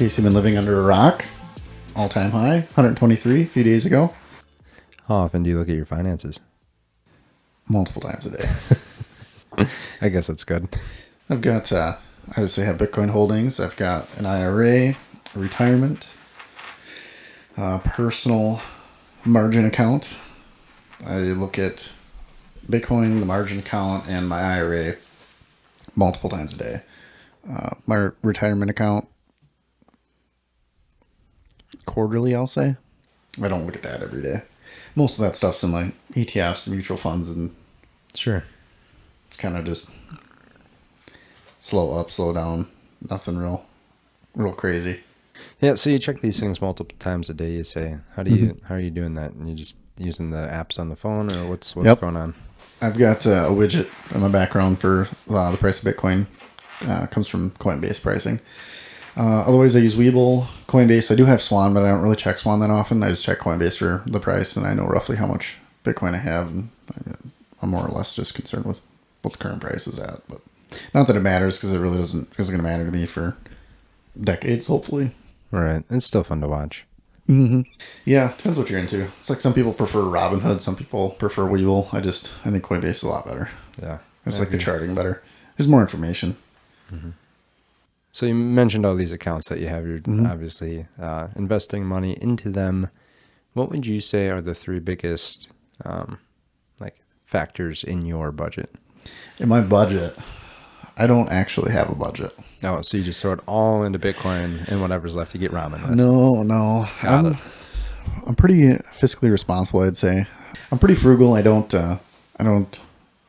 case you've been living under a rock, all-time high, 123 a few days ago. How often do you look at your finances? Multiple times a day. I guess that's good. I've got, I would say, have Bitcoin holdings. I've got an IRA, a retirement, personal margin account. I look at Bitcoin, the margin account, and my IRA multiple times a day. My retirement account, quarterly, I'll say. I don't look at that every day. Most of that stuff's in like ETFs and mutual funds, and Sure. it's kind of just slow up, slow down. Nothing real crazy. Yeah, so you check these things multiple times a day, you say. How are you doing that? And you just using the apps on the phone, or what's Yep. going on? I've got a widget in my background for the price of Bitcoin. Comes from Coinbase pricing. Otherwise, I use Webull, Coinbase. I do have Swan, but I don't really check Swan that often. I just check Coinbase for the price, and I know roughly how much Bitcoin I have. And I'm more or less just concerned with what the current price is at. But not that it matters, because it really isn't going to matter to me for decades, hopefully. Right. It's still fun to watch. Mm-hmm. Yeah, depends what you're into. It's like some people prefer Robinhood, some people prefer Webull. I think Coinbase is a lot better. Yeah. It's like the charting better. There's more information. Mm-hmm. So you mentioned all these accounts that you have. You're obviously investing money into them. What would you say are the three biggest factors in your budget? In my budget, I don't actually have a budget. Oh, so you just throw it all into Bitcoin, and whatever's left you get ramen with. No. Got it. I'm pretty fiscally responsible, I'd say. I'm pretty frugal. I don't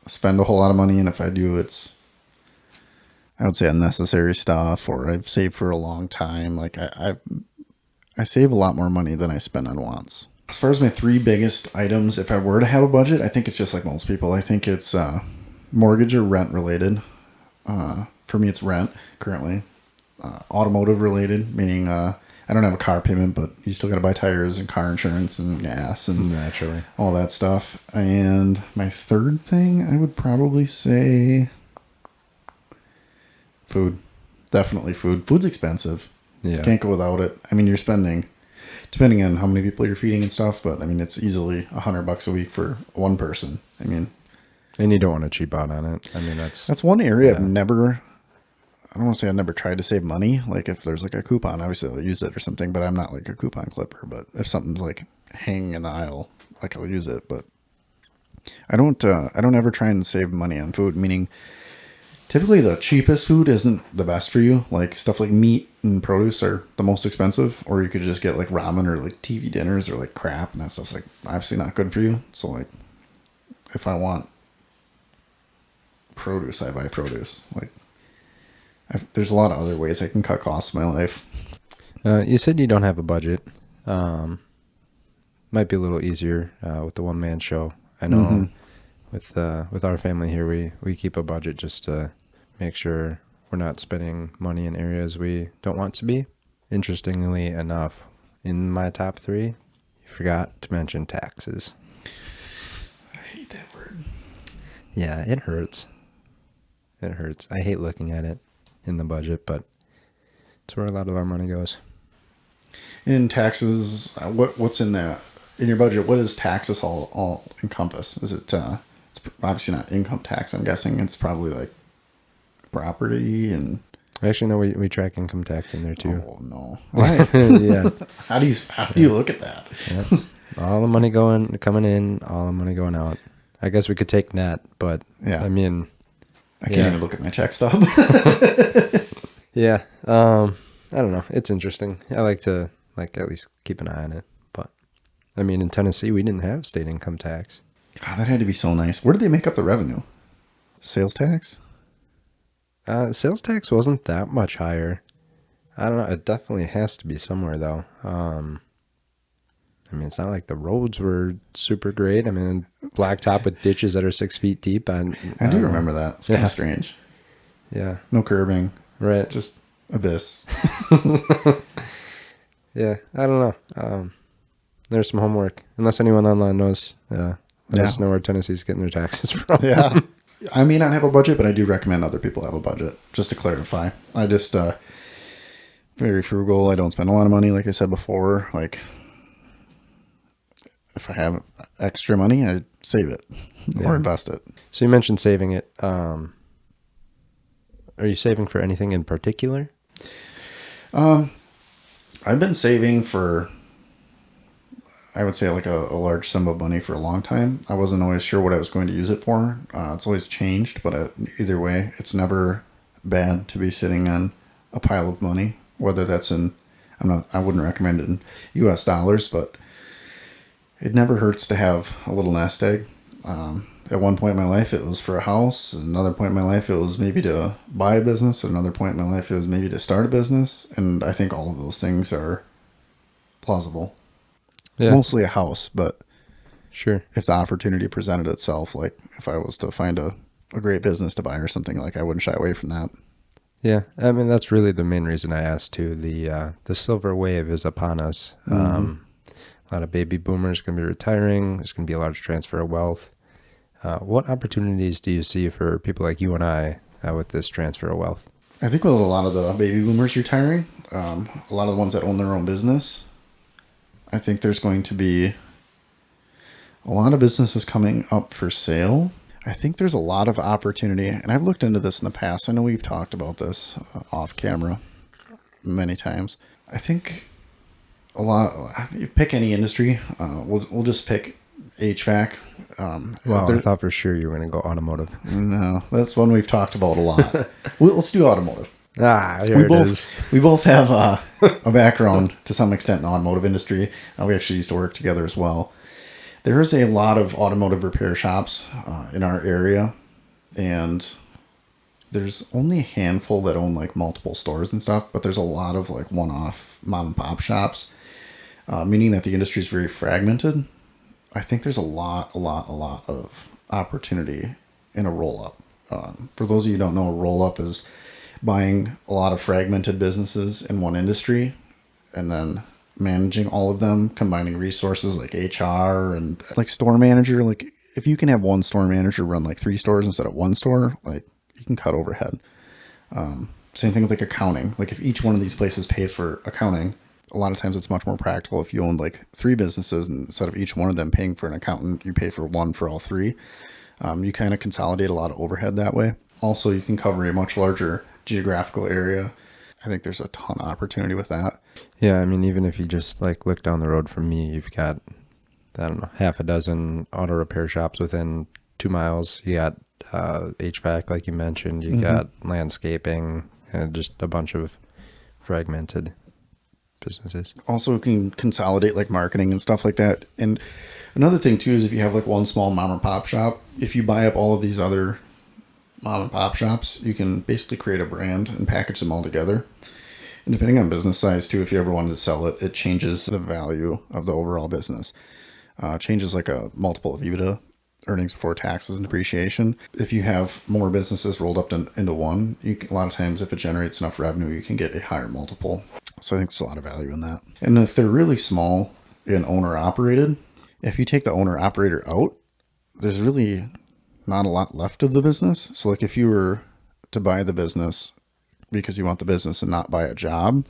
spend a whole lot of money, and if I do, it's, I would say, unnecessary stuff, or I've saved for a long time. Like I save a lot more money than I spend on wants. As far as my three biggest items, if I were to have a budget, I think it's just like most people. I think it's mortgage or rent related. For me, it's rent currently. Automotive related, meaning I don't have a car payment, but you still got to buy tires and car insurance and gas and Naturally. all that stuff. And my third thing, I would probably say food. Definitely food. Food's expensive. Yeah. Can't go without it. I mean, you're spending, depending on how many people you're feeding and stuff, but I mean, it's easily $100 a week for one person. I mean, and you don't want to cheap out on it. I mean, that's one area I've never, I don't want to say I've never tried to save money. Like if there's like a coupon, obviously I'll use it or something, but I'm not like a coupon clipper. But if something's like hanging in the aisle, like I'll use it. But I don't ever try and save money on food, meaning typically the cheapest food isn't the best for you. Like stuff like meat and produce are the most expensive, or you could just get like ramen or like TV dinners or like crap, and that stuff's like obviously not good for you. So like if I want produce, I buy produce. Like there's a lot of other ways I can cut costs in my life. You said you don't have a budget. Might be a little easier with the one-man show. I know with our family here, we keep a budget just to make sure we're not spending money in areas we don't want to be. Interestingly enough, in my top three, you forgot to mention taxes. I hate that word. Yeah, it hurts. It hurts. I hate looking at it in the budget, but it's where a lot of our money goes. In taxes, what's in your budget? What does taxes all encompass? Is it it's obviously not income tax, I'm guessing. It's probably like property and Actually, no, we track income tax in there too. Oh no. Why? Yeah. How do you look at that? Yep. All the money coming in, all the money going out. I guess we could take net, but Yeah. I mean, I can't even look at my check stub. yeah. I don't know. It's interesting. I like to at least keep an eye on it. But I mean, in Tennessee, we didn't have state income tax. God, that had to be so nice. Where did they make up the revenue? Sales tax? Sales tax wasn't that much higher. I don't know. It definitely has to be somewhere though. I mean, it's not like the roads were super great. I mean, blacktop with ditches that are 6 feet deep. I do remember that. It's kind of strange. Yeah. No curbing. Right. Just abyss. Yeah. I don't know. There's some homework. Unless anyone online knows. Let us know where Tennessee's getting their taxes from. Yeah. I may not have a budget, but I do recommend other people have a budget. Just to clarify. I just, if very frugal. I don't spend a lot of money, like I said before. Like, if I have extra money, I save it or invest it. So you mentioned saving it. Are you saving for anything in particular? I've been saving for, I would say, like a large sum of money for a long time. I wasn't always sure what I was going to use it for. It's always changed, but either way, it's never bad to be sitting on a pile of money, whether that's I wouldn't recommend it in US dollars, but it never hurts to have a little nest egg. At one point in my life, it was for a house. At another point in my life, it was maybe to buy a business. At another point in my life, it was maybe to start a business. And I think all of those things are plausible. Yeah. Mostly a house, but Sure. if the opportunity presented itself, like if I was to find a great business to buy or something, like I wouldn't shy away from that. Yeah, I mean that's really the main reason I asked too. The silver wave is upon us. A lot of baby boomers going to be retiring. There's going to be a large transfer of wealth. What opportunities do you see for people like you and I with this transfer of wealth? I think with a lot of the baby boomers retiring, a lot of the ones that own their own business, I think there's going to be a lot of businesses coming up for sale. I think there's a lot of opportunity, and I've looked into this in the past. I know we've talked about this off camera many times. I think you pick any industry. We'll just pick HVAC. Well, I thought for sure you were going to go automotive. No, that's one we've talked about a lot. Let's do automotive. Here it is. We both have a background to some extent in the automotive industry. We actually used to work together as well. There is a lot of automotive repair shops in our area, and there's only a handful that own like multiple stores and stuff, but there's a lot of like one-off mom and pop shops, meaning that the industry is very fragmented. I think there's a lot of opportunity in a roll-up. For those of you who don't know, a roll-up is buying a lot of fragmented businesses in one industry and then managing all of them, combining resources like HR and like store manager. Like if you can have one store manager run like 3 stores instead of 1 store, like you can cut overhead. Same thing with like accounting. Like if each one of these places pays for accounting, a lot of times it's much more practical if you own like 3 businesses and instead of each one of them paying for an accountant, you pay for one for all 3. You kind of consolidate a lot of overhead that way. Also, you can cover a much larger geographical area. I think there's a ton of opportunity with that. Yeah, I mean, even if you just like look down the road from me, you've got, I don't know, half a dozen auto repair shops within 2 miles. You got HVAC, like you mentioned. You got landscaping and just a bunch of fragmented businesses. Also, you can consolidate like marketing and stuff like that. And another thing too is if you have like one small mom and pop shop, if you buy up all of these other mom and pop shops, you can basically create a brand and package them all together. And depending on business size too, if you ever wanted to sell it, it changes the value of the overall business. Changes like a multiple of EBITDA, earnings before taxes and depreciation. If you have more businesses rolled up into one, a lot of times if it generates enough revenue, you can get a higher multiple. So I think there's a lot of value in that. And if they're really small and owner operated, if you take the owner operator out, there's really not a lot left of the business. So like if you were to buy the business because you want the business and not buy a job,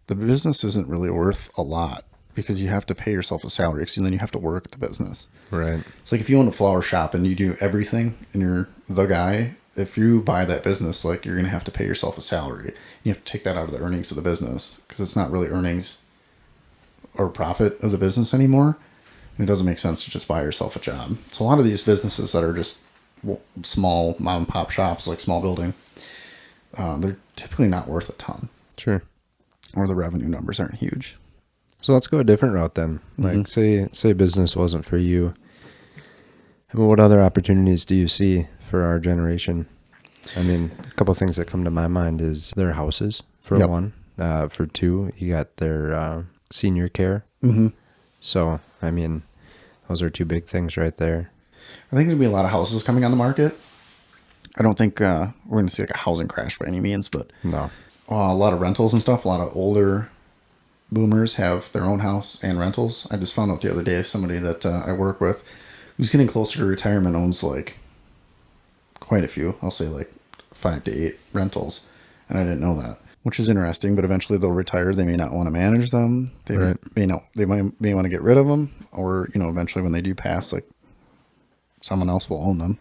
the business isn't really worth a lot because you have to pay yourself a salary because then you have to work at the business. Right. It's like if you own a flower shop and you do everything and you're the guy, if you buy that business, like you're going to have to pay yourself a salary. You have to take that out of the earnings of the business because it's not really earnings or profit of the business anymore. And it doesn't make sense to just buy yourself a job. So a lot of these businesses that are just small mom and pop shops, like small building, they're typically not worth a ton. Sure. Or the revenue numbers aren't huge. So let's go a different route then. Like say business wasn't for you. I mean, what other opportunities do you see for our generation? I mean, a couple of things that come to my mind is their houses, for one. For 2, you got their senior care. So, I mean, those are 2 big things right there. I think there'll be a lot of houses coming on the market. I don't think we're going to see like a housing crash by any means, but No. A lot of rentals and stuff. A lot of older boomers have their own house and rentals. I just found out the other day somebody that I work with who's getting closer to retirement owns like quite a few. I'll say like 5 to 8 rentals, and I didn't know that. which is interesting. But eventually they'll retire. They may not want to manage them. They Right. may want to get rid of them, or eventually when they do pass, like someone else will own them,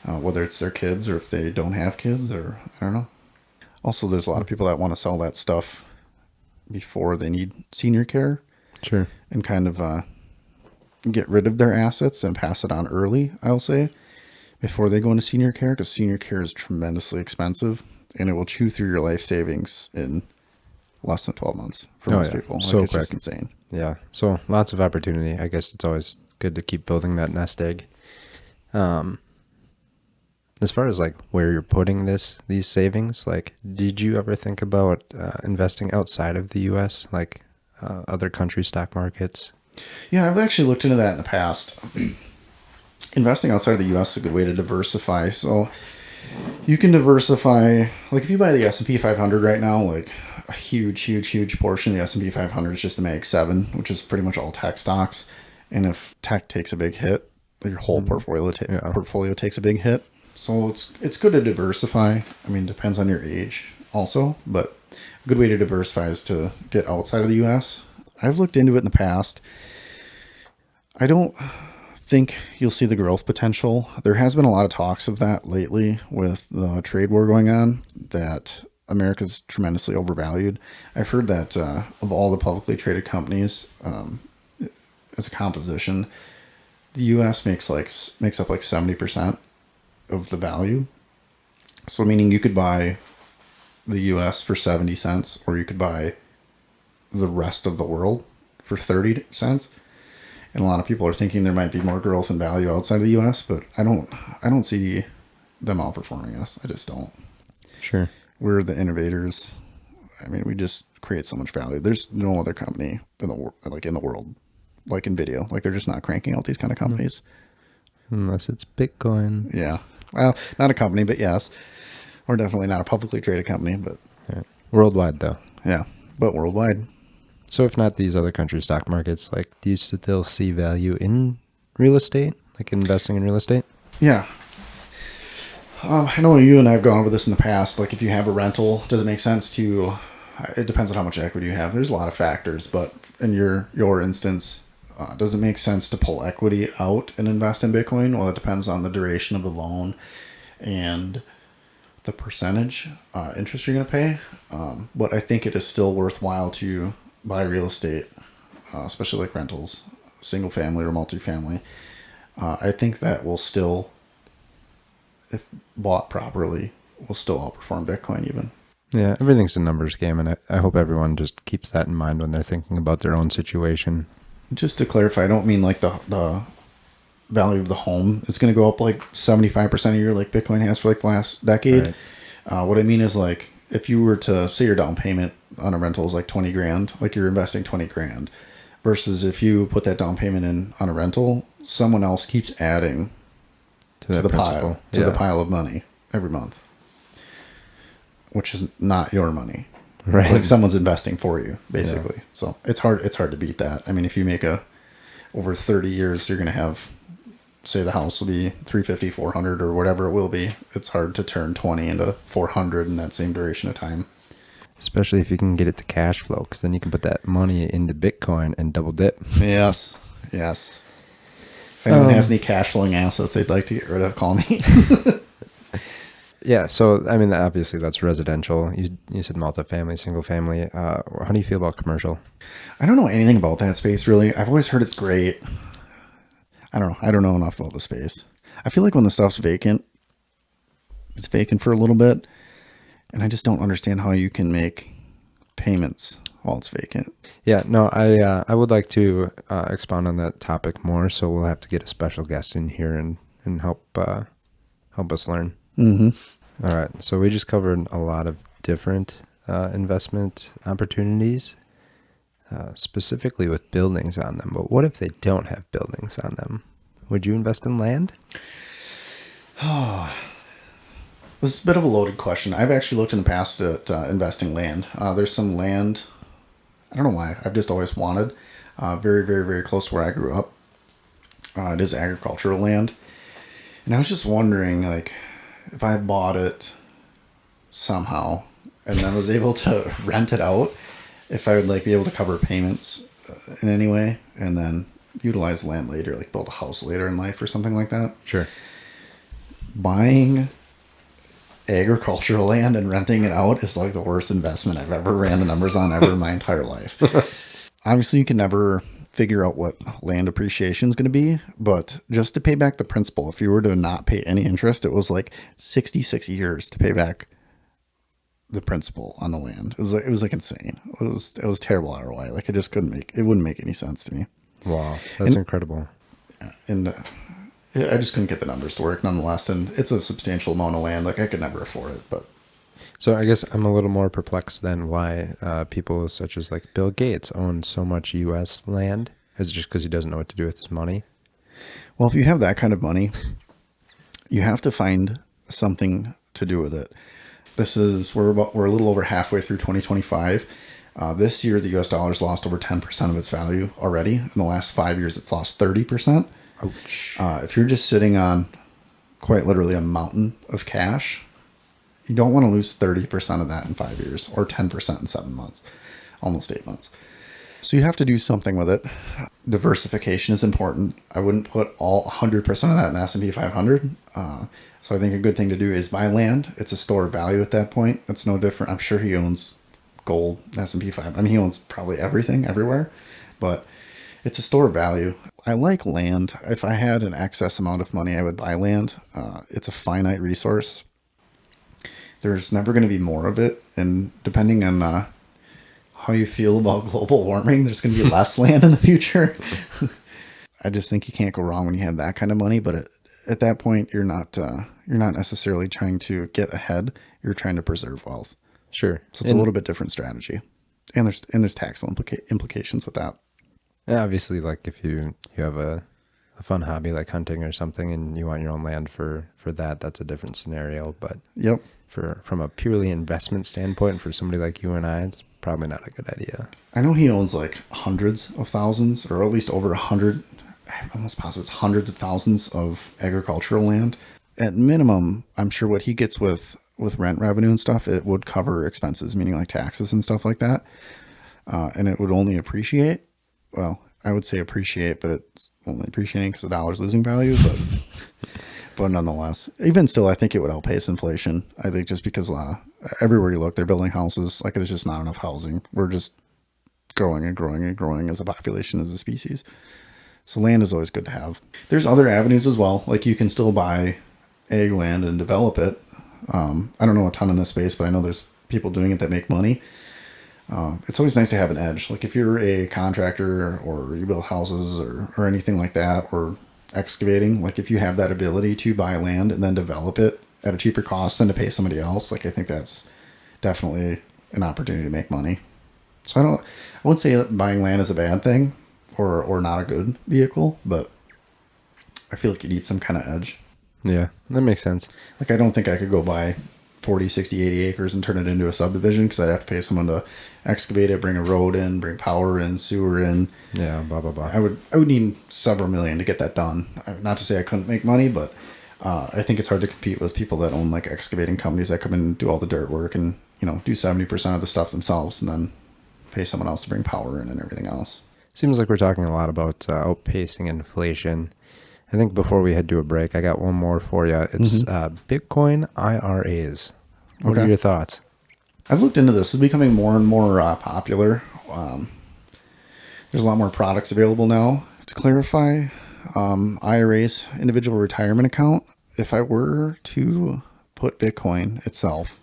whether it's their kids or if they don't have kids, or I don't know. Also, there's a lot of people that want to sell that stuff before they need senior care. Sure. And kind of get rid of their assets and pass it on early, I'll say, before they go into senior care, because senior care is tremendously expensive and it will chew through your life savings in less than 12 months for most people. So it's quick. just insane. Yeah. So lots of opportunity. I guess it's always good to keep building that nest egg. As far as like where you're putting these savings, like, did you ever think about investing outside of the U.S., like other country stock markets? Yeah, I've actually looked into that in the past. Investing outside of the U.S. is a good way to diversify. So you can diversify, like if you buy the S&P 500 right now, like a huge portion of the S&P 500 is just the Mag 7, which is pretty much all tech stocks. And if tech takes a big hit, your whole portfolio takes a big hit. So it's good to diversify. I mean, it depends on your age also, but a good way to diversify is to get outside of the U.S. I've looked into it in the past. I don't think you'll see the growth potential. There has been a lot of talks of that lately with the trade war going on, that America's tremendously overvalued. I've heard that of all the publicly traded companies, as a composition, the U.S. makes up like 70% of the value. So meaning you could buy the U.S. for 70 cents, or you could buy the rest of the world for 30 cents. And a lot of people are thinking there might be more growth and value outside of the U.S., but I don't see them outperforming us. I just don't. Sure. We're the innovators. I mean, we just create so much value. There's no other company in the world, like in video. Like, they're just not cranking out these kind of companies. Unless it's Bitcoin. Yeah. Well, not a company, but yes. We're definitely not a publicly traded company, but Right. Worldwide, though. yeah, but worldwide. So if not these other country stock markets, like, do you still see value in real estate, like investing in real estate? Yeah. I know you and I have gone over this in the past. Like, if you have a rental, does it make sense to? It depends on how much equity you have. There's a lot of factors, but in your instance, does it make sense to pull equity out and invest in Bitcoin? Well, it depends on the duration of the loan and the percentage interest you're going to pay. But I think it is still worthwhile to buy real estate, especially like rentals, single family or multifamily. I think that will still, if bought properly, will still outperform Bitcoin even. Yeah, everything's a numbers game, and I hope everyone just keeps that in mind when they're thinking about their own situation. Just to clarify, I don't mean like the value of the home is going to go up like 75% a year like Bitcoin has for like the last decade. Right. What I mean is, like, if you were to say your down payment on a rental is like 20 grand, like you're investing 20 grand, versus if you put that down payment in on a rental, someone else keeps adding to the pile of money every month, which is not your money. Right. It's like someone's investing for you, basically. Yeah. So it's hard to beat that. I mean, if you make over 30 years, you're going to have, say the house will be 350, 400 or whatever it will be. It's hard to turn 20 into 400 in that same duration of time. Especially if you can get it to cash flow, because then you can put that money into Bitcoin and double dip. Yes. If anyone has any cash flowing assets they'd like to get rid of, call me. Yeah, so, I mean, obviously that's residential. You said multifamily, single family. How do you feel about commercial? I don't know anything about that space, really. I've always heard it's great. I don't know. I don't know enough about the space. I feel like when the stuff's vacant, it's vacant for a little bit, and I just don't understand how you can make payments while it's vacant. Yeah, no, I would like to expound on that topic more, so we'll have to get a special guest in here and help us learn. Mm-hmm. All right, so we just covered a lot of different investment opportunities, specifically with buildings on them. But what if they don't have buildings on them? Would you invest in land? Oh, this is a bit of a loaded question. I've actually looked in the past at investing land. There's some land, I don't know why, I've just always wanted, very, very, very close to where I grew up. It is agricultural land. And I was just wondering, like, if I bought it somehow and then was able to rent it out if I would like be able to cover payments in any way, and then utilize land later, like build a house later in life or something like that. Sure. Buying agricultural land and renting it out is like the worst investment I've ever ran the numbers on ever in my entire life. Obviously, you can never figure out what land appreciation is going to be, but just to pay back the principal, if you were to not pay any interest, it was like 66 years to pay back the principal on the land. It was like insane. It was terrible ROI. Like it wouldn't make any sense to me. Wow, that's incredible. And I just couldn't get the numbers to work nonetheless. And it's a substantial amount of land. Like I could never afford it, but. So I guess I'm a little more perplexed than why people such as like Bill Gates own so much U.S. land. Is it just because he doesn't know what to do with his money? Well, if you have that kind of money, you have to find something to do with it. We're a little over halfway through 2025. This year, the U.S. dollar's lost over 10% of its value already. In the last 5 years, it's lost 30%. Ouch. If you're just sitting on quite literally a mountain of cash, you don't want to lose 30% of that in 5 years or 10% in 7 months, almost 8 months. So you have to do something with it. Diversification is important. I wouldn't put all 100% of that in S&P 500. So I think a good thing to do is buy land. It's a store of value at that point. It's no different. I'm sure he owns gold, S&P 500. I mean, he owns probably everything everywhere, but it's a store of value. I like land. If I had an excess amount of money, I would buy land. It's a finite resource. There's never going to be more of it. And depending on how you feel about global warming, there's going to be less land in the future. I just think you can't go wrong when you have that kind of money. But at that point, you're not necessarily trying to get ahead. You're trying to preserve wealth. Sure. So it's a little bit different strategy. And there's tax implications with that. Yeah, obviously, like if you have a fun hobby like hunting or something and you want your own land for that, that's a different scenario. But Yep. From a purely investment standpoint, for somebody like you and I, it's probably not a good idea. I know he owns like hundreds of thousands, or at least over 100. I'm almost positive it's hundreds of thousands of agricultural land. At minimum, I'm sure what he gets with rent revenue and stuff, it would cover expenses, meaning like taxes and stuff like that. And it would only appreciate. Well, I would say appreciate, but it's only appreciating because the dollar's losing value. But nonetheless, even still, I think it would outpace inflation. I think just because everywhere you look, they're building houses. Like there's just not enough housing. We're just growing and growing and growing as a population, as a species. So land is always good to have. There's other avenues as well. Like you can still buy ag land and develop it. I don't know a ton in this space, but I know there's people doing it that make money. It's always nice to have an edge. Like if you're a contractor or you build houses or anything like that, or excavating, like if you have that ability to buy land and then develop it at a cheaper cost than to pay somebody else, like I think that's definitely an opportunity to make money. So I wouldn't say that buying land is a bad thing or not a good vehicle, but I feel like you need some kind of edge. Yeah, that makes sense. Like I don't think I could go buy 40, 60, 80 acres and turn it into a subdivision because I'd have to pay someone to excavate it, bring a road in, bring power in, sewer in. Yeah, blah, blah, blah. I would need several million to get that done. Not to say I couldn't make money, but I think it's hard to compete with people that own like excavating companies that come in and do all the dirt work and, do 70% of the stuff themselves and then pay someone else to bring power in and everything else. Seems like we're talking a lot about outpacing inflation. I think before we head to a break, I got one more for you. It's Bitcoin IRAs. What are your thoughts? I've looked into this. It's becoming more and more popular. There's a lot more products available now. To clarify, IRAs, individual retirement account, if I were to put Bitcoin itself,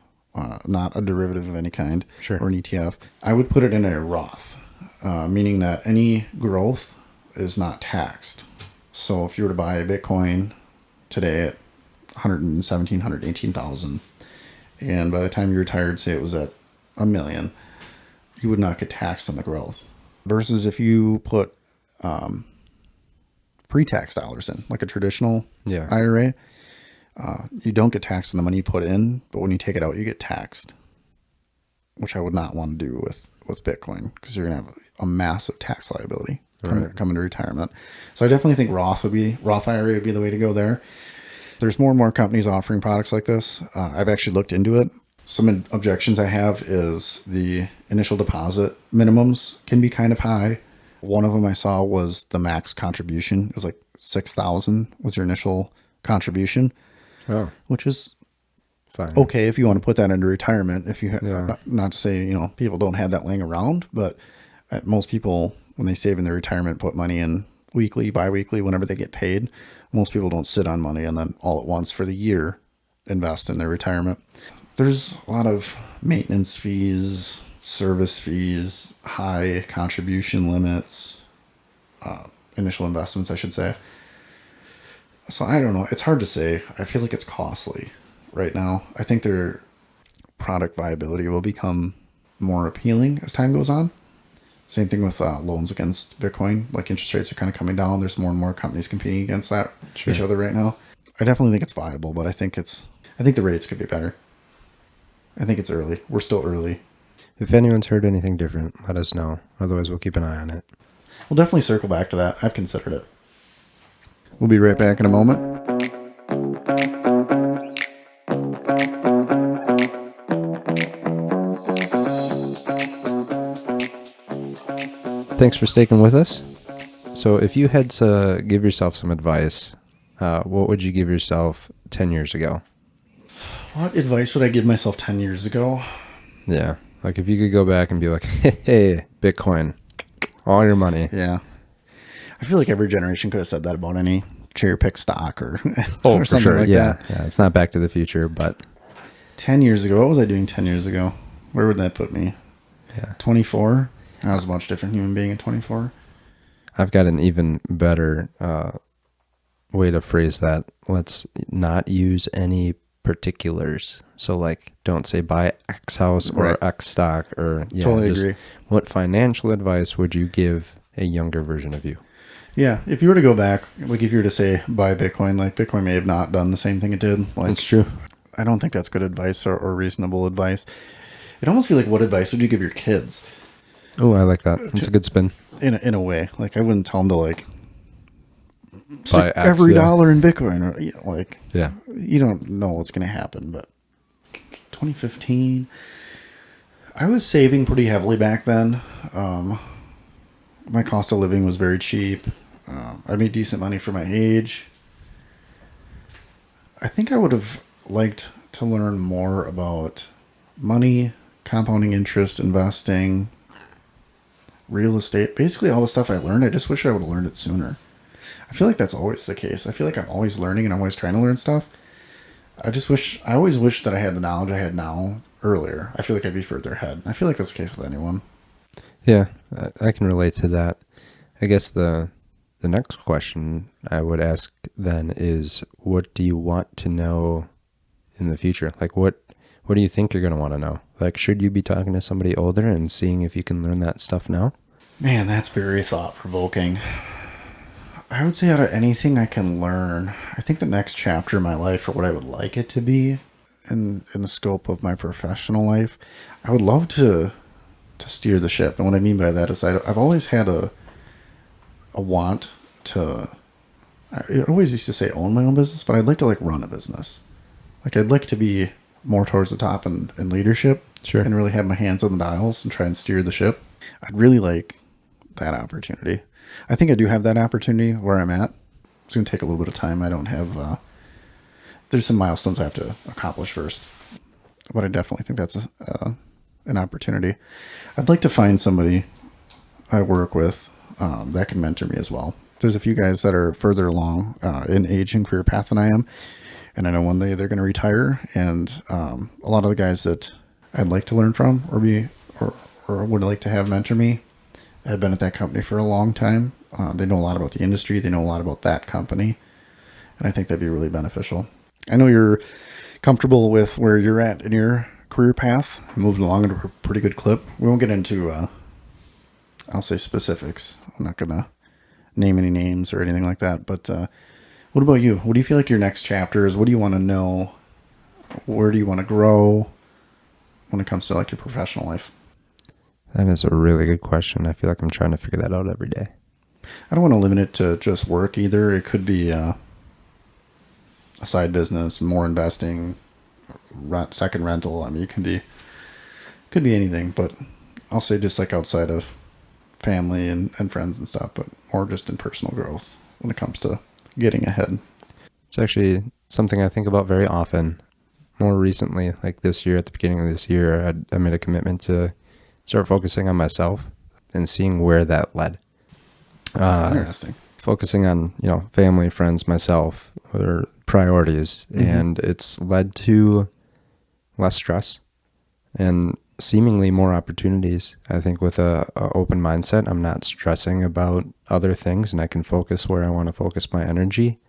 not a derivative of any kind, Sure, or an ETF, I would put it in a Roth, meaning that any growth is not taxed. So if you were to buy Bitcoin today at 117, 118,000, and by the time you retired, say it was at $1 million, you would not get taxed on the growth. Versus if you put pre-tax dollars in, like a traditional IRA, you don't get taxed on the money you put in, but when you take it out, you get taxed, which I would not want to do with Bitcoin because you're going to have a massive tax liability coming to retirement. So I definitely think Roth IRA would be the way to go there. There's more and more companies offering products like this. I've actually looked into it. some objections I have is the initial deposit minimums can be kind of high. One of them I saw was the max contribution. It was like 6,000 was your initial contribution, Oh, which is fine. okay if you want to put that into retirement. If you Yeah. not to say people don't have that laying around, but most people when they save in their retirement put money in weekly, biweekly, whenever they get paid. Most people don't sit on money and then all at once for the year invest in their retirement. There's a lot of maintenance fees, service fees, high contribution limits, initial investments, I should say. So I don't know. It's hard to say. I feel like it's costly right now. I think their product viability will become more appealing as time goes on. Same thing with loans against Bitcoin. Like interest rates are kind of coming down. There's more and more companies competing against each other right now. I definitely think it's viable, but I think the rates could be better. I think it's early. We're still early. If anyone's heard anything different, let us know. Otherwise, we'll keep an eye on it. We'll definitely circle back to that. I've considered it. We'll be right back in a moment. Thanks for sticking with us. So if you had to give yourself some advice, what would you give yourself 10 years ago? What advice would I give myself 10 years ago? Yeah. Like if you could go back and be like, hey, Bitcoin, all your money. Yeah. I feel like every generation could have said that about any cherry pick stock or, Oh, or for something sure. like Yeah. that. Yeah. It's not Back to the Future, but 10 years ago, what was I doing 10 years ago? Where would that put me? yeah. 24? I was a much different human being at 24. I've got an even better way to phrase that. Let's not use any particulars. So like, don't say buy X house or Right. X stock or Totally agree. What financial advice would you give a younger version of you? Yeah, if you were to go back, like if you were to say buy Bitcoin, like Bitcoin may have not done the same thing it did. Like, It's true. I don't think that's good advice or reasonable advice. It almost feel like what advice would you give your kids? Oh, I like that. It's a good spin. In a way, like I wouldn't tell them to like Buy stick X, every yeah. dollar in Bitcoin. Or, like Yeah. you don't know what's going to happen. But 2015, I was saving pretty heavily back then. My cost of living was very cheap. I made decent money for my age. I think I would have liked to learn more about money, compounding interest, investing, real estate, basically all the stuff I learned. I just wish I would have learned it sooner. I feel like that's always the case. I feel like I'm always learning and I'm always trying to learn stuff. I always wish that I had the knowledge I had now earlier. I feel like I'd be further ahead. I feel like that's the case with anyone. Yeah, I can relate to that. I guess the next question I would ask then is, what do you want to know in the future? Like, what do you think you're going to want to know? Like, should you be talking to somebody older and seeing if you can learn that stuff now? Man, that's very thought-provoking. I would say out of anything I can learn, I think the next chapter of my life, or what I would like it to be in the scope of my professional life, I would love to steer the ship. And what I mean by that is I've always had a want to, I always used to say own my own business, but I'd like to like run a business. Like I'd like to be more towards the top in leadership. Sure. And really have my hands on the dials and try and steer the ship. I'd really like that opportunity. I think I do have that opportunity where I'm at. It's going to take a little bit of time. I don't have, there's some milestones I have to accomplish first, but I definitely think that's an opportunity. I'd like to find somebody I work with that can mentor me as well. There's a few guys that are further along in age and career path than I am. And I know one day they're going to retire. And a lot of the guys that I'd like to learn from or would like to have mentor me have been at that company for a long time. They know a lot about the industry. They know a lot about that company. And I think that'd be really beneficial. I know you're comfortable with where you're at in your career path, moving along at a pretty good clip. We won't get into, I'll say specifics. I'm not going to name any names or anything like that. But what about you? What do you feel like your next chapter is? What do you want to know? Where do you want to grow when it comes to like your professional life? That is a really good question. I feel like I'm trying to figure that out every day. I don't want to limit it to just work either. It could be a side business, more investing, second rental. I mean, it could be anything, but I'll say just like outside of family and friends and stuff, but more just in personal growth when it comes to getting ahead. It's actually something I think about very often. More recently, like this year, at the beginning of this year, I made a commitment to start focusing on myself and seeing where that led. Interesting. Focusing on, family, friends, myself, or priorities. Mm-hmm. And it's led to less stress and seemingly more opportunities. I think with a open mindset, I'm not stressing about other things, and I can focus where I want to focus my energy.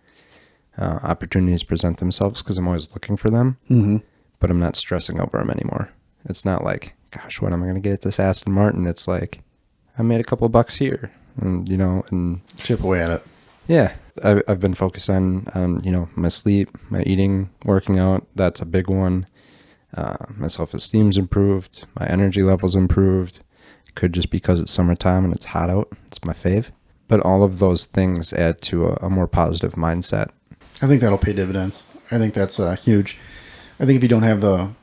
Opportunities present themselves because I'm always looking for them, mm-hmm. but I'm not stressing over them anymore. It's not like, gosh, when am I going to get this Aston Martin? It's like, I made a couple bucks here, and and chip away at it. Yeah, I've been focused on my sleep, my eating, working out. That's a big one. My self-esteem's improved. My energy level's improved. Could just because it's summertime and it's hot out. It's my fave. But all of those things add to a more positive mindset. I think that'll pay dividends. I think that's huge. I think if you don't have a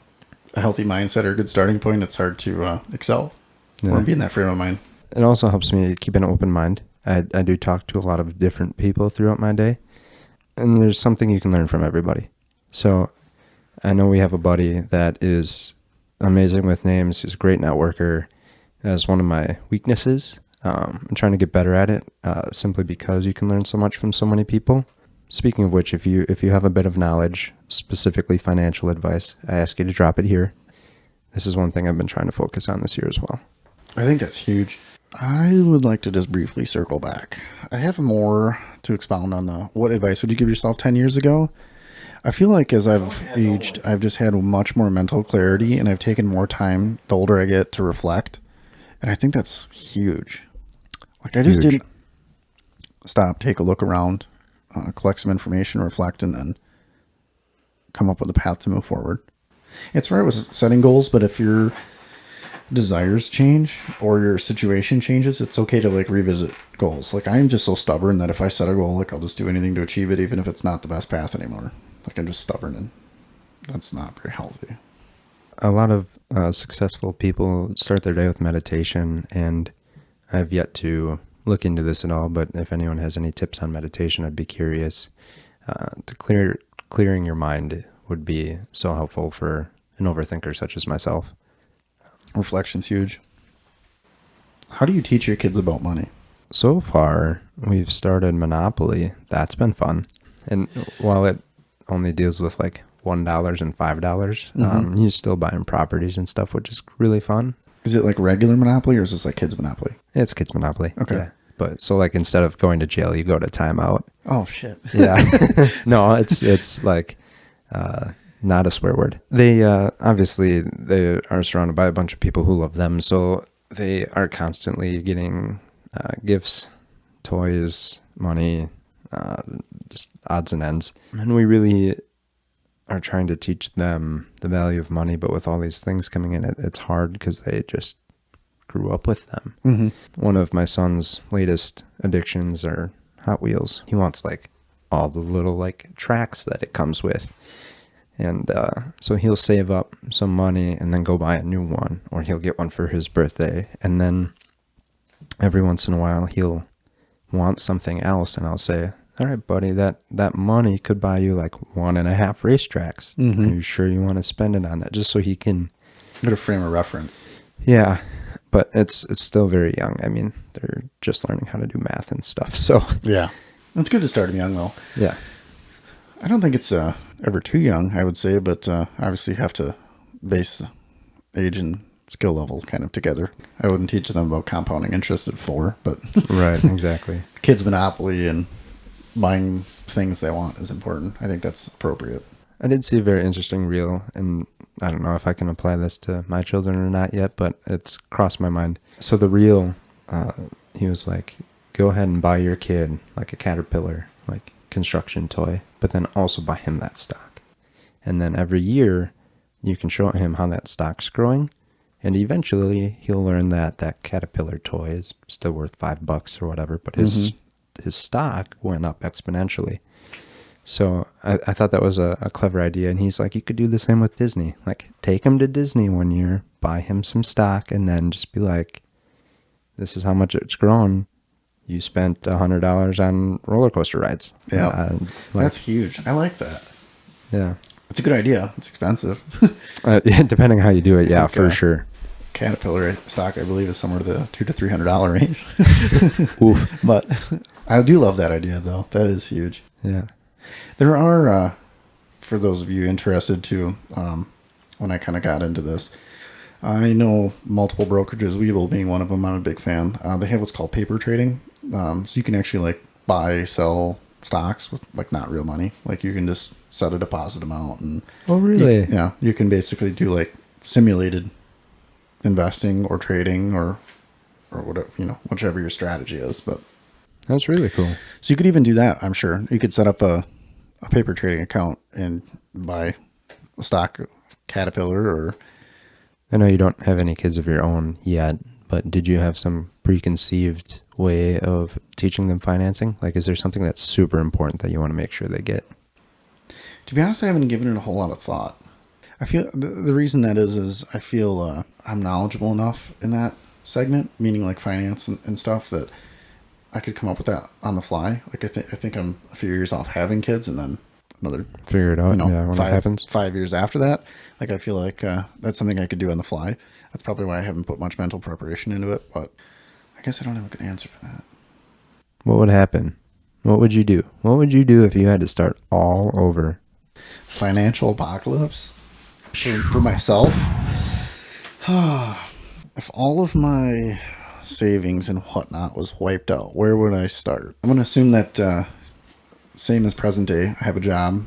healthy mindset or a good starting point, it's hard to excel or be in that frame of mind. It also helps me keep an open mind. I do talk to a lot of different people throughout my day, and there's something you can learn from everybody. So I know we have a buddy that is amazing with names. He's a great networker. That's one of my weaknesses. I'm trying to get better at it simply because you can learn so much from so many people. Speaking of which, if you have a bit of knowledge, specifically financial advice, I ask you to drop it here. This is one thing I've been trying to focus on this year as well. I think that's huge. I would like to just briefly circle back. I have more to expound on what advice would you give yourself 10 years ago? I feel like as I've aged, I've just had much more mental clarity, and I've taken more time the older I get to reflect. And I think that's huge. Like I just didn't stop, take a look around, collect some information, reflect, and then come up with a path to move forward. It's right with setting goals, but if your desires change or your situation changes, it's okay to revisit goals. I'm just so stubborn that if I set a goal, I'll just do anything to achieve it, even if it's not the best path anymore. I'm just stubborn, and that's not very healthy. A lot of successful people start their day with meditation, and I've yet to look into this at all, but if anyone has any tips on meditation, I'd be curious. Clearing your mind would be so helpful for an overthinker such as myself. Reflection's huge. How do you teach your kids about money? So far, we've started Monopoly. That's been fun. And while it only deals with $1 and $5, you're still buying properties and stuff, which is really fun. Is it regular Monopoly, or is this Kids Monopoly? It's Kids Monopoly. Okay. Yeah. But so instead of going to jail, you go to timeout. Oh shit. Yeah. No, it's not a swear word. They obviously they are surrounded by a bunch of people who love them, so they are constantly getting gifts, toys, money, just odds and ends. And we really are trying to teach them the value of money, but with all these things coming in, it's hard because they just grew up with them. Mm-hmm. One of my son's latest addictions are Hot Wheels. He wants all the little tracks that it comes with. And so he'll save up some money and then go buy a new one, or he'll get one for his birthday. And then every once in a while he'll want something else, and I'll say, all right, buddy, that money could buy you 1.5 racetracks. Mm-hmm. Are you sure you want to spend it on that? Just so he can get a frame of reference. Yeah, but it's still very young. I mean, they're just learning how to do math and stuff. So yeah, it's good to start them young, though. Yeah, I don't think it's ever too young, I would say, but obviously you have to base age and skill level kind of together. I wouldn't teach them about compounding interest at 4, but right, exactly. Kids Monopoly and buying things they want is important. I think that's appropriate. I did see a very interesting reel, and I don't know if I can apply this to my children or not yet, but it's crossed my mind. So the reel, he was like, go ahead and buy your kid a Caterpillar, construction toy, but then also buy him that stock. And then every year you can show him how that stock's growing, and eventually he'll learn that that Caterpillar toy is still worth $5 or whatever, but his stock went up exponentially. So I thought that was a clever idea. And he's like, you could do the same with Disney. Like, take him to Disney one year, buy him some stock, and then just be like, this is how much it's grown. You spent $100 on roller coaster rides. Yeah. That's huge. I like that. Yeah. It's a good idea. It's expensive. Depending how you do it. Yeah, for sure. Caterpillar stock, I believe, is somewhere to the $200 to $300 range. Oof. But I do love that idea, though. That is huge. Yeah. There are, for those of you interested too, when I kind of got into this, I know multiple brokerages, Webull being one of them. I'm a big fan. They have what's called paper trading. So you can actually like buy, sell stocks with like not real money. Like you can just set a deposit amount and Oh, really? you can basically do like simulated investing or trading or whatever, whichever your strategy is. But That's really cool. so you could even do that. I'm sure you could set up a paper trading account and buy a stock of Caterpillar or. I know you don't have any kids of your own yet, but did you have some preconceived way of teaching them financing? Like, is there something that's super important that you want to make sure they get? To be honest, I haven't given it a whole lot of thought. I feel the reason that is I feel I'm knowledgeable enough in that segment, meaning like finance and stuff, that I could come up with that on the fly. Like I think I'm a few years off having kids, and then another Figure it out. When it happens. 5 years after that. Like I feel like that's something I could do on the fly. That's probably why I haven't put much mental preparation into it. But I guess I don't have a good answer for that. What would happen? What would you do? What would you do if you had to start all over? Financial apocalypse for myself. If all of my savings and whatnot was wiped out, where would I start? I'm going to assume that same as present day, I have a job.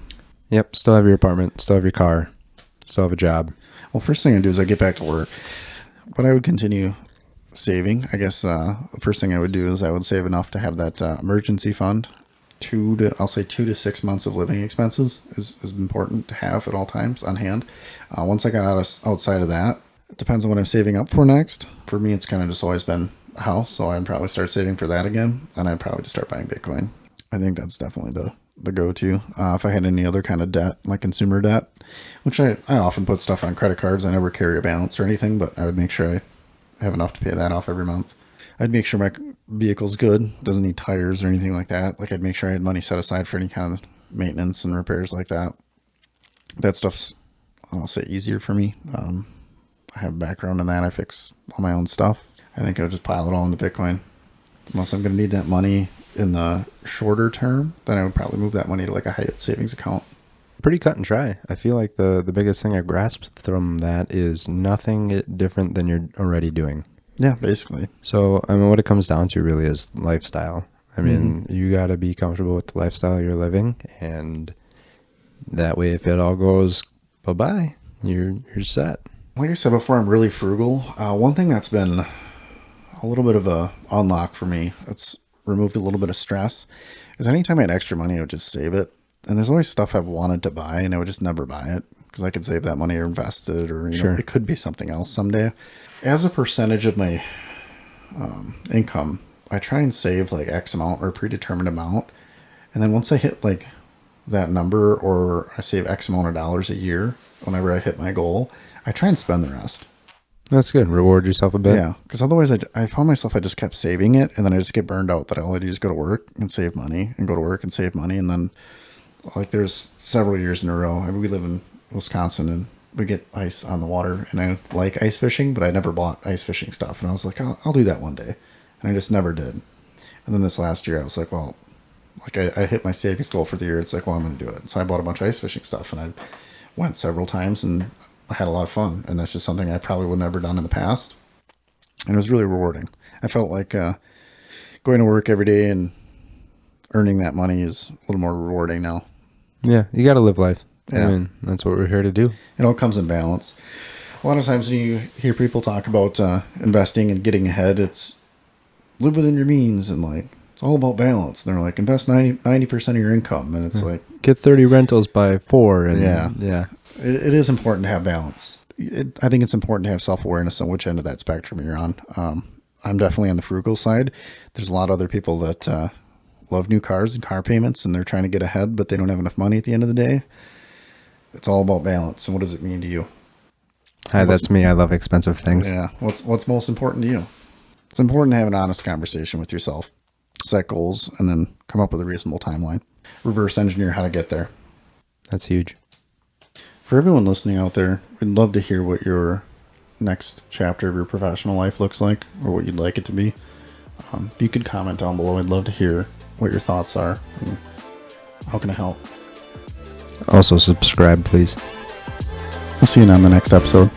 Yep, still have your apartment, still have your car, still have a job. Well, first thing I do is I get back to work, but I would continue saving. I guess the first thing I would do is I would save enough to have that emergency fund. 2 to 6 months of living expenses is important to have at all times on hand. Once I got outside of that, it depends on what I'm saving up for next. For me, it's kind of just always been a house, so I'd probably start saving for that again, and I'd probably just start buying Bitcoin. I think that's definitely the go-to. If I had any other kind of debt, like consumer debt, which I often put stuff on credit cards. I never carry a balance or anything, but I would make sure I have enough to pay that off every month. I'd make sure my vehicle's good, doesn't need tires or anything like that. Like I'd make sure I had money set aside for any kind of maintenance and repairs like that. That stuff's, I'll say, easier for me. I have a background in that. I fix all my own stuff. I think I would just pile it all into Bitcoin. Unless I'm going to need that money in the shorter term, then I would probably move that money to like a high yield savings account. Pretty cut and dry. I feel like the biggest thing I've grasped from that is nothing different than you're already doing. Yeah, basically. So, I mean, what it comes down to really is lifestyle. I mean, you got to be comfortable with the lifestyle you're living, and that way, if it all goes bye-bye, you're set. Like I said before, I'm really frugal. One thing that's been a little bit of a unlock for me, it's removed a little bit of stress, is anytime I had extra money, I would just save it. And there's always stuff I've wanted to buy, and I would just never buy it because I could save that money or invest it, or Sure. It could be something else someday. As a percentage of my income, I try and save like X amount or a predetermined amount. And then once I hit like that number, or I save X amount of dollars a year, whenever I hit my goal, I try and spend the rest. That's good. Reward yourself a bit. Yeah, because otherwise I found myself, I just kept saving it, and then I just get burned out that all I do is go to work and save money and go to work and save money. And then like there's several years in a row. I mean, we live in Wisconsin and we get ice on the water, and I like ice fishing, but I never bought ice fishing stuff. And I was like, I'll do that one day. And I just never did. And then this last year I was like, well, like I hit my savings goal for the year. It's like, well, I'm going to do it. So I bought a bunch of ice fishing stuff, and I went several times, and I had a lot of fun. And that's just something I probably would never done in the past. And it was really rewarding. I felt like going to work every day and earning that money is a little more rewarding now. Yeah, you got to live life. Yeah. I mean, that's what we're here to do. It all comes in balance. A lot of times when you hear people talk about investing and getting ahead, it's live within your means, and like it's all about balance. They're like, invest 90% of your income, and it's like get 30 rentals by 4. And yeah. It is important to have balance. I think it's important to have self-awareness on which end of that spectrum you're on. I'm definitely on the frugal side. There's a lot of other people that love new cars and car payments, and they're trying to get ahead, but they don't have enough money at the end of the day. It's all about balance. And what does it mean to you? Hi, that's me. I love expensive things. Yeah. What's most important to you? It's important to have an honest conversation with yourself, set goals, and then come up with a reasonable timeline. Reverse engineer how to get there. That's huge. For everyone listening out there, we'd love to hear what your next chapter of your professional life looks like, or what you'd like it to be. If you could comment down below, I'd love to hear what your thoughts are. And how can I help? Also subscribe, please. We'll see you on the next episode.